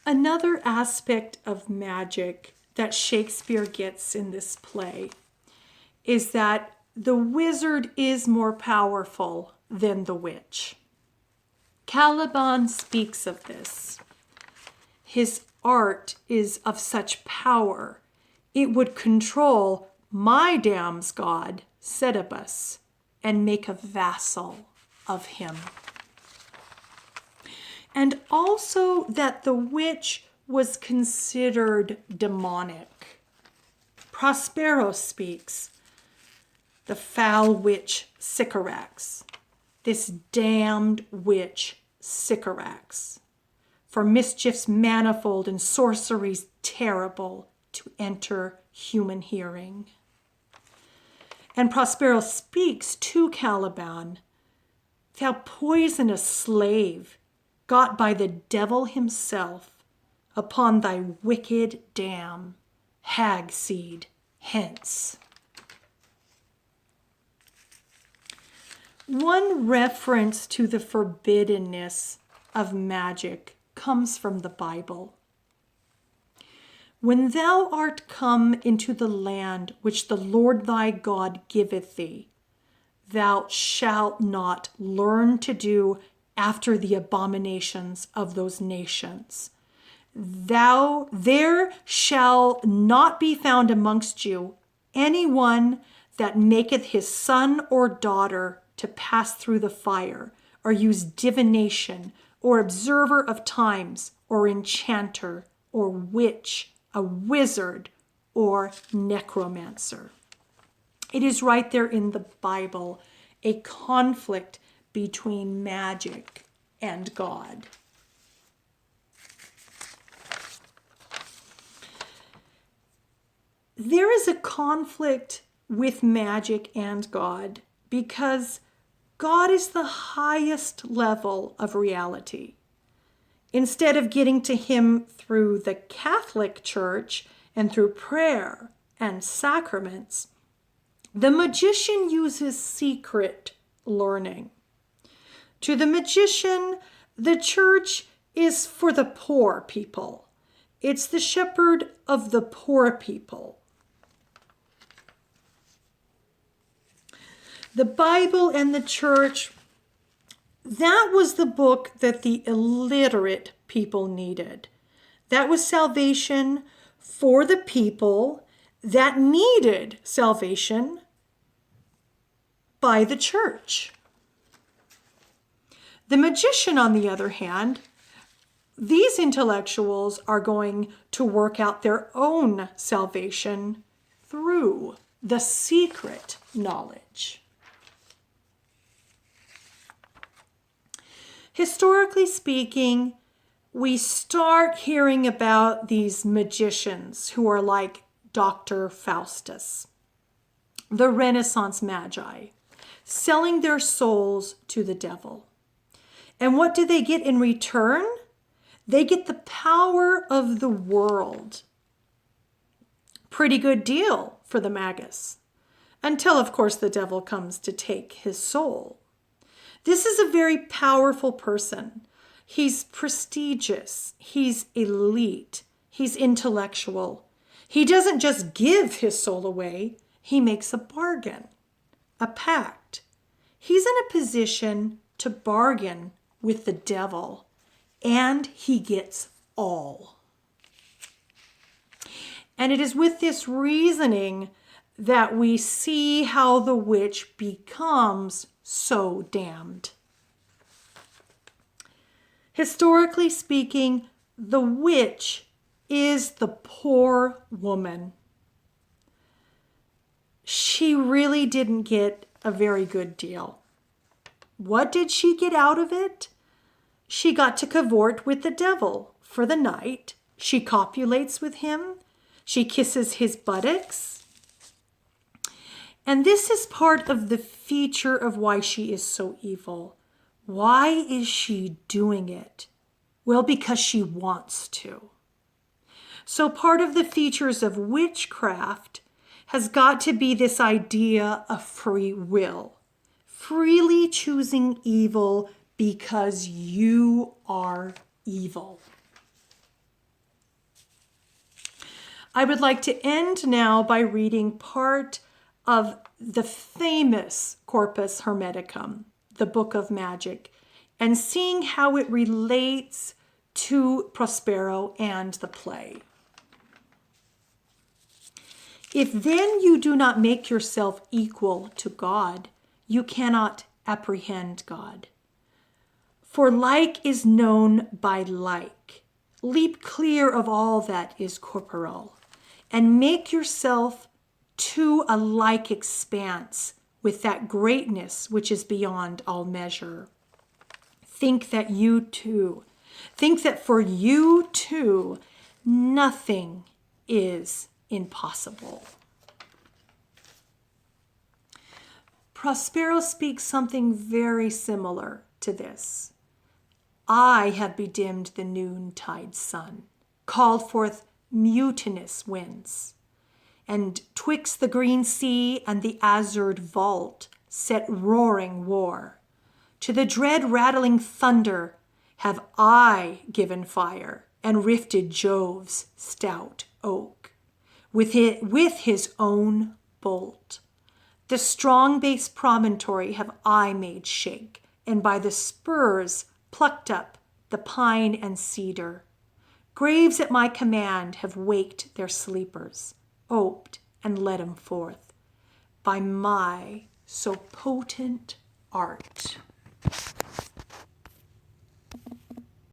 Another aspect of magic that Shakespeare gets in this play is that the wizard is more powerful than the witch. Caliban speaks of this. His art is of such power, it would control my dam's god, Setebus, and make a vassal of him. And also that the witch was considered demonic. Prospero speaks, the foul witch Sycorax, this damned witch Sycorax, for mischiefs manifold and sorceries terrible to enter human hearing. And Prospero speaks to Caliban, thou poisonous slave, got by the devil himself upon thy wicked dam, hag seed, hence. One reference to the forbiddenness of magic comes from the Bible. When thou art come into the land which the Lord thy God giveth thee, thou shalt not learn to do after the abominations of those nations. There shall not be found amongst you any one that maketh his son or daughter to pass through the fire, or use divination, or observer of times, or enchanter, or witch, a wizard, or necromancer. It is right there in the Bible, a conflict between magic and God. There is a conflict with magic and God because God is the highest level of reality. Instead of getting to him through the Catholic Church and through prayer and sacraments, the magician uses secret learning. To the magician, the church is for the poor people. It's the shepherd of the poor people. The Bible and the church, that was the book that the illiterate people needed. That was salvation for the people that needed salvation by the church. The magician, on the other hand, these intellectuals are going to work out their own salvation through the secret knowledge. Historically speaking, we start hearing about these magicians who are like Dr. Faustus, the Renaissance magi, selling their souls to the devil. And what do they get in return? They get the power of the world. Pretty good deal for the magus. Until, of course, the devil comes to take his soul. This is a very powerful person. He's prestigious. He's elite. He's intellectual. He doesn't just give his soul away. He makes a bargain, a pact. He's in a position to bargain with the devil, and he gets all. And it is with this reasoning that we see how the witch becomes so damned. Historically speaking, the witch is the poor woman. She really didn't get a very good deal. What did she get out of it? She got to cavort with the devil for the night. She copulates with him. She kisses his buttocks. And this is part of the feature of why she is so evil. Why is she doing it? Well, because she wants to. So part of the features of witchcraft has got to be this idea of free will. Freely choosing evil because you are evil. I would like to end now by reading part of the famous Corpus Hermeticum, the Book of Magic, and seeing how it relates to Prospero and the play. If then you do not make yourself equal to God, you cannot apprehend God. For like is known by like. Leap clear of all that is corporal, and make yourself to a like expanse with that greatness which is beyond all measure. Think that for you too, nothing is impossible. Prospero speaks something very similar to this. I have bedimmed the noontide sun, called forth mutinous winds, and twixt the green sea and the azured vault set roaring war. To the dread rattling thunder have I given fire, and rifted Jove's stout oak with his own bolt. The strong base promontory have I made shake, and by the spurs plucked up the pine and cedar. Graves at my command have waked their sleepers, oped and led 'em forth by my so potent art.